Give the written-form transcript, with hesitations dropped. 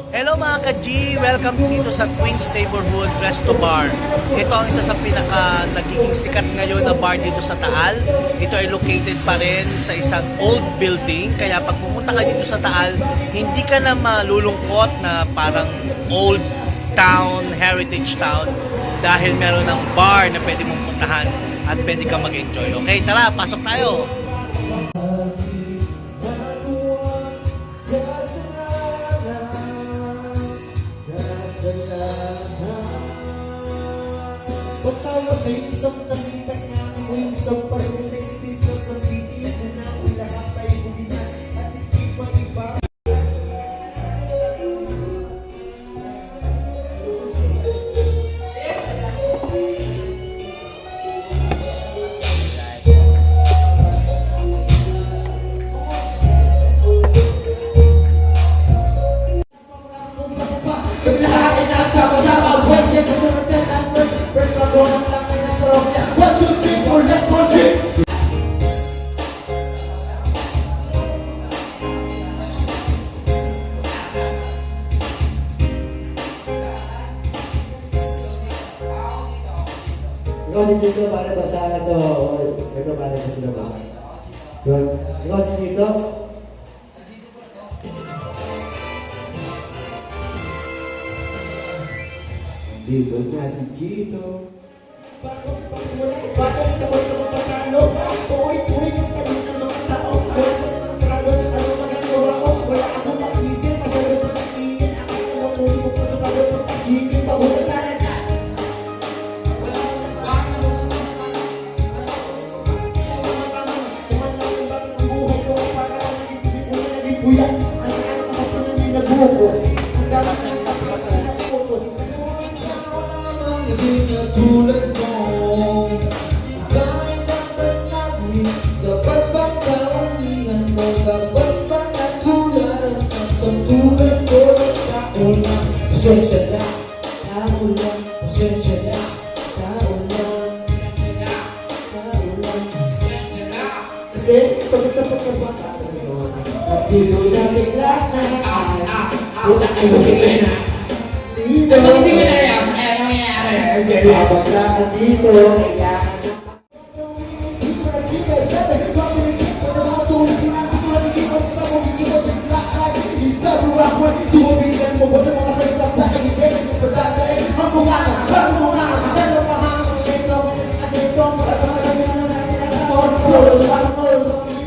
Hello mga ka-G! Welcome dito sa Queens Neighborhood Resto Bar. Ito ang isa sa pinaka nagiging sikat ngayon na bar dito sa Taal. Ito ay located pa rin sa isang old building. Kaya pag pumunta ka dito sa Taal, hindi ka na malulungkot na parang old town, heritage town. Dahil meron ng bar na pwede mong puntahan at pwede kang mag-enjoy. Okay, tara, pasok tayo! Pagtawag sa isang salita nga mo yung isang parang sa itisyo sa video na lahat tayo buginan at hindi pa iba. Lahat ay nagsama-sama, wedge at ito na first mag-ulang lang tayo ng parokya. 1, 2, 3, 4, let's go, trip! Ikaw si Chito, para basa na to. Ito para sa sila basa. Good. Ikaw si Chito? Dito na si Chito. Bagong tapos na magpasalo. Ulit-ulit yung tanong ng mga tao. Wala sa mga grado ng ano magagawa ko. Wala akong maisip. Masyado ng pag-ingin. Akala mo kung hindi mo po sa bagay ng pag-ingin. Pabunan talaga. Wala akong nasbaan na mo sa tumanlang yung bakit ang buhay ko. Para ka naging mo na naging buyan. Ang ano ka pa na nilabukos. Ang dapat ng tapos na photos. Hindi niya tulad mo. Bakit dapat natin? Dapat bang kaunihan mo? Dapat bang natularan at ang tulad ko ng tao na? Pasensya na, tao na. Pasensya na, tao na. Tao na. Kasi sapat-sapat ka ba tao yun? At dito na sila na utak ay magiging na. Dito hindi ka na yan. Habang sa dito, kaya dito na kita, sabi, pabilikit ko na mga sulit, sinabi ko na sikipot sa mong ikipot sa lakay, istab mo ako, tumabigan mo ba sa mga salita sa akin, hindi ko patatae, ang mukha ka, dalaw pahang sa ito, at ito, para sa mga kami na natin ang kaon, puro sa mga puro sa mga